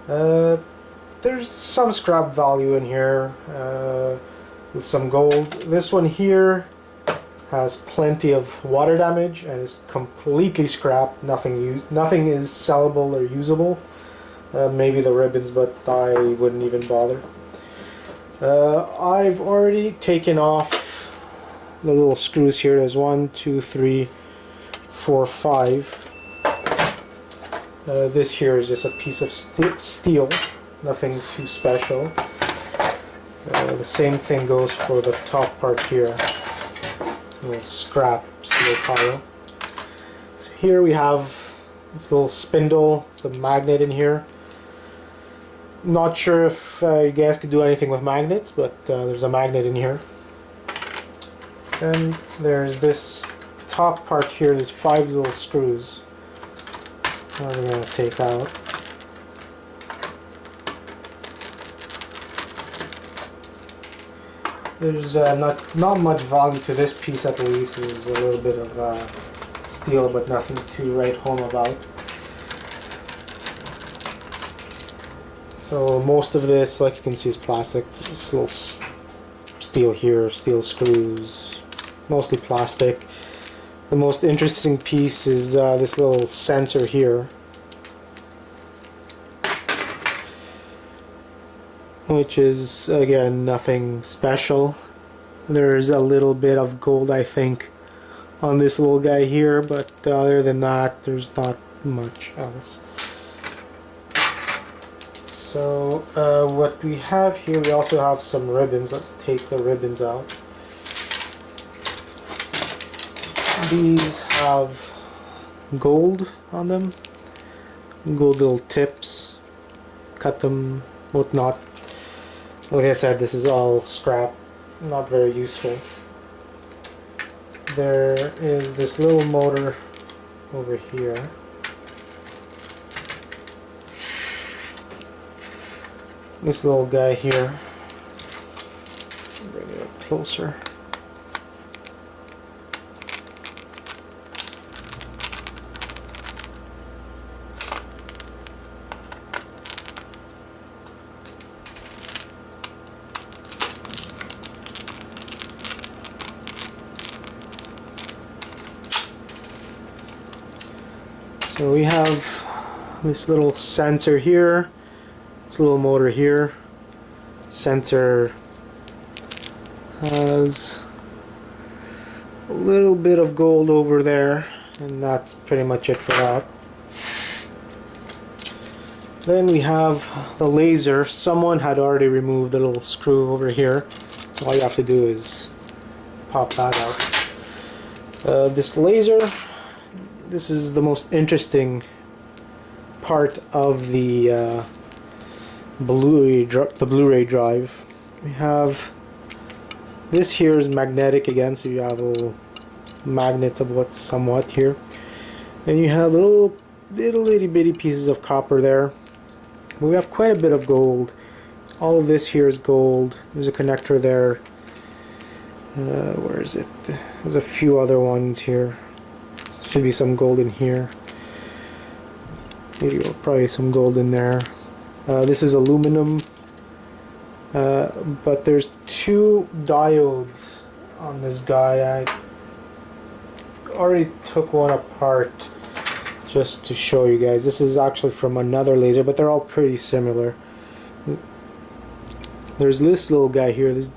Uh, there's some scrap value in here with some gold. This one here has plenty of water damage and is completely scrap. Nothing is sellable or usable. Maybe the ribbons, but I wouldn't even bother. I've already taken off the little screws here. There's 1, 2, 3, 4, 5. This here is just a piece of steel, nothing too special. The same thing goes for the top part here. A little scrap steel pile. So here we have this little spindle, the magnet in here. Not sure if you guys could do anything with magnets, but there's a magnet in here. And there's this top part here, there's 5 little screws that we're going to take out. There's not much value to this piece, at least. There's a little bit of steel, but nothing to write home about. So most of this, like you can see, is plastic. This little steel here, steel screws, mostly plastic. The most interesting piece is this little sensor here, which is, again, nothing special. There's a little bit of gold, I think, on this little guy here, but other than that, there's not much else. So what we have here, we also have some ribbons. Let's take the ribbons out. These have gold on them, gold little tips. Cut them, whatnot. Like I said, this is all scrap, not very useful. There is this little motor over here. This little guy here. Bring it up closer. So we have this little sensor here, this little motor here. Sensor has a little bit of gold over there, and that's pretty much it for that. Then we have the laser. Someone had already removed the little screw over here, so all you have to do is pop that out. This laser, this is the most interesting part of the Blu-ray drive. We have this here is magnetic again, so you have little magnets of what's somewhat here. And you have little itty bitty pieces of copper there. But we have quite a bit of gold. All of this here is gold. There's a connector there. Where is it? There's a few other ones here. Should be some gold in here. Maybe probably some gold in there. This is aluminum, but there's 2 diodes on this guy. I already took one apart just to show you guys. This is actually from another laser, but they're all pretty similar. There's this little guy here, this